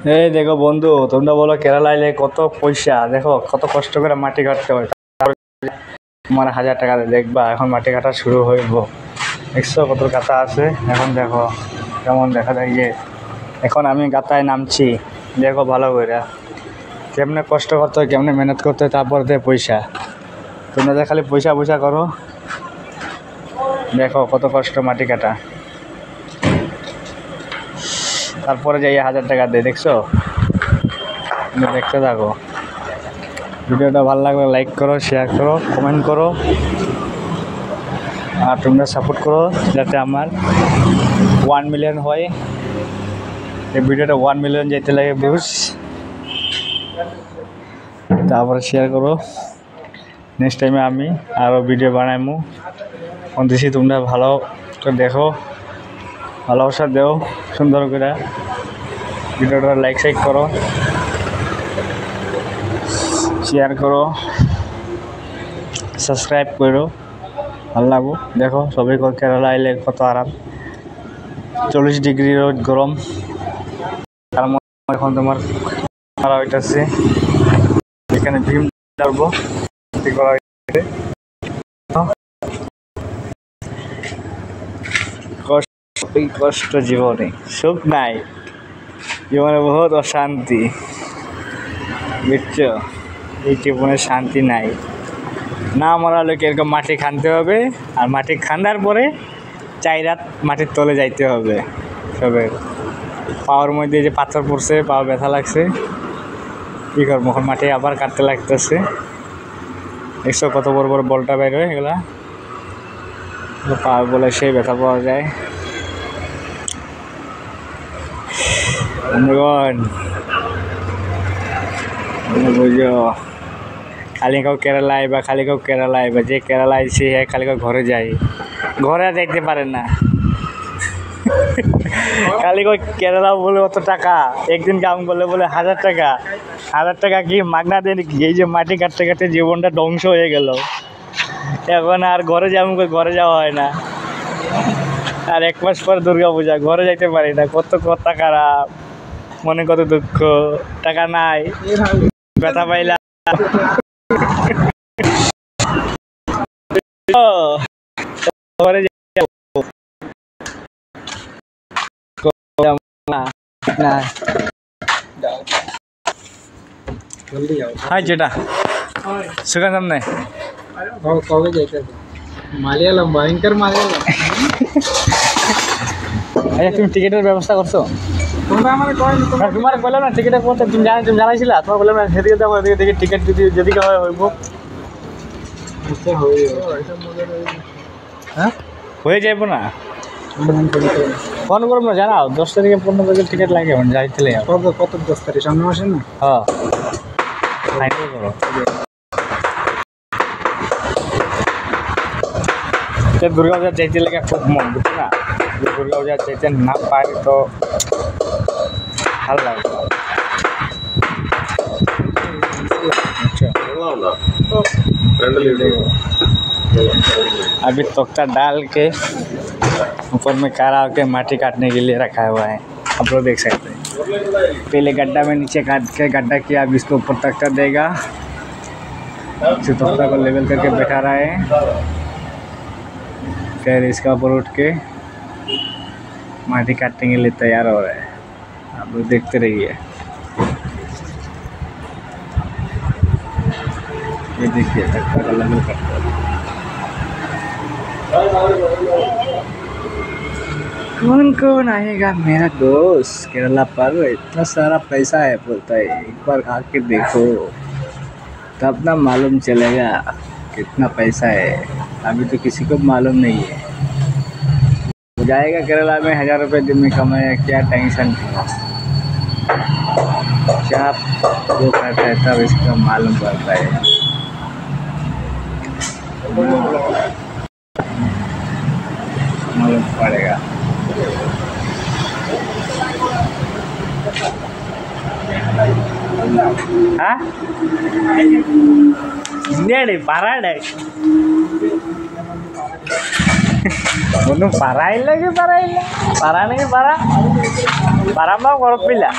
এই দেখো বন্ধু, তোমরা বলো কেরালা এলে কত পয়সা, দেখো কত কষ্ট করে মাটি কাটতে হয়। তারপরে তোমার 1000 টাকা দেয়। দেখবা এখন মাটি কাটা শুরু হইব। দেখছো কত গাতা আছে। এখন দেখো কেমন দেখা যায় যে এখন আমি গাতায় নামছি। দেখো ভালো করে কেমনে কষ্ট করতে হয়, কেমনে মেহনত করতে হয়, তারপর দেয় পয়সা। তোমরা যে খালি পয়সা পয়সা করো। দেখো কত কষ্ট মাটি কাটা, তারপরে যাই 1000 টাকা দেয়। দেখছো, তুমি দেখতে থাকো। ভিডিওটা ভালো লাগলে লাইক করো, শেয়ার করো, কমেন্ট করো, আর তোমরা সাপোর্ট করো যাতে আমার 1 মিলিয়ন হয়। এই ভিডিওটা 1 মিলিয়ন যেতে লাগে ভিউজ। তারপরে শেয়ার করো। নেক্সট টাইমে আমি আরও ভিডিও বানাইমু। দিছি তোমরা ভালো করে দেখো, ভালোবাসা দেও সুন্দর করে। ভিডিওটা লাইক সাইক করো, শেয়ার করো, সাবস্ক্রাইব করো। ভালো লাগবো। দেখো সবাই কেরালা আইলে কত আরাম। 40 ডিগ্রি রোদ গরম, তার মধ্যে এখন তোমার মারা হইতেছে। এখানে ভীম ডালবো কষ্ট জীবনে, সুখ নাই জীবনে, বহুত অশান্তি। বুঝছো, এই জীবনে শান্তি নাই। না মরা লোক এরকম মাটি খানতে হবে, আর মাটি খান্দার পরে 4 রাত মাটির তলে যাইতে হবে। সবে পাওয়ার মধ্যে যে পাথর পড়ছে, পাওয়া ব্যথা লাগছে, কী করবো, এখন মাটি আবার কাটতে লাগতেছে। দেখছো কত বড় বড় বলটা বের হয়, এগুলা পাওয়ার বলে সেই ব্যথা পাওয়া যায়। বুঝো, খালি কেউ কেরালা আইবা, খালি কেউ কেরালা আইবা, যে কেরালা আইসি হ্যাঁ খালি কেউ ঘরে যাই, ঘরে আর যাইতে পারে না। খালি কেউ কেরালা বলে অত টাকা, একদিন কাম করলে বলে 1000 টাকা। 1000 টাকা কি মাগনা দেয় নাকি? এই যে মাটি কাটতে কাটতে জীবনটা ধ্বংস হয়ে গেল। এখন আর ঘরে যাবো, ঘরে যাওয়া হয় না। আর 1 মাস পর দুর্গা পূজা, ঘরে যাইতে পারি না। কত কথা খারাপ, মনে কত দুঃখ। টাকা নাই, ব্যথা পাইলা। ঘরে যাবো না, হাই যেটা সুগান সামনে কবে যাইতে মালিয়ালাম, ভয়ঙ্কর মালিয়ালাম। আচ্ছা, তুমি টিকিটের ব্যবস্থা করছো? তোমার বললাম না টিকিটের করতে, তুমি জানাইছিলা। তোমার বললাম না সেদিকে দেখো, এদিকে দেখি টিকিট যদি যেদিকে হয় হইব। হ্যাঁ হয়ে যাইব না, ফোন করবো না, জানাও 10 তারিখে 15 তারিখে টিকিট লাগে যাইতে। কত 10 তারিখ সামনে মাসে না? হ্যাঁ ফাইনাল করো। দুর্গা পূজা চাইতে লেগে খুব মন, বুঝছো না? দুর্গা পূজা চাইতে না পারি তো ভালো লাগবে। अभी तख्ता डाल के ऊपर में कारा के माटी काटने के लिए रखा हुआ है, आप लोग देख सकते हैं। पहले गड्ढा में नीचे काट के गड्ढा किया, अब इसको ऊपर तख्ता देगा। इस तख्ता को लेवल करके बैठा रहा है, फिर इसका ऊपर उठ के माटी काटने के लिए तैयार हो रहा है। आप लोग देखते रहिए। ये देखिए तख्ता का लेवल करते हैं। कौन कौन आएगा मेरा दोस्त केरला पर? इतना सारा पैसा है, बोलता है एक बार आके देखो तब ना मालूम चलेगा कितना पैसा है। अभी तो किसी को मालूम नहीं है। जाएगा केरला में 1000 रुपये दिन में कमाएगा, क्या टेंशन है। जब जो करता है तब इसका मालूम पड़ता है। मालूम पड़ेगा। हाँ नहीं पारा বন্ধু পারাইলে কি পারাইলে পারা নাকি পারা পারা বা গরম পিলা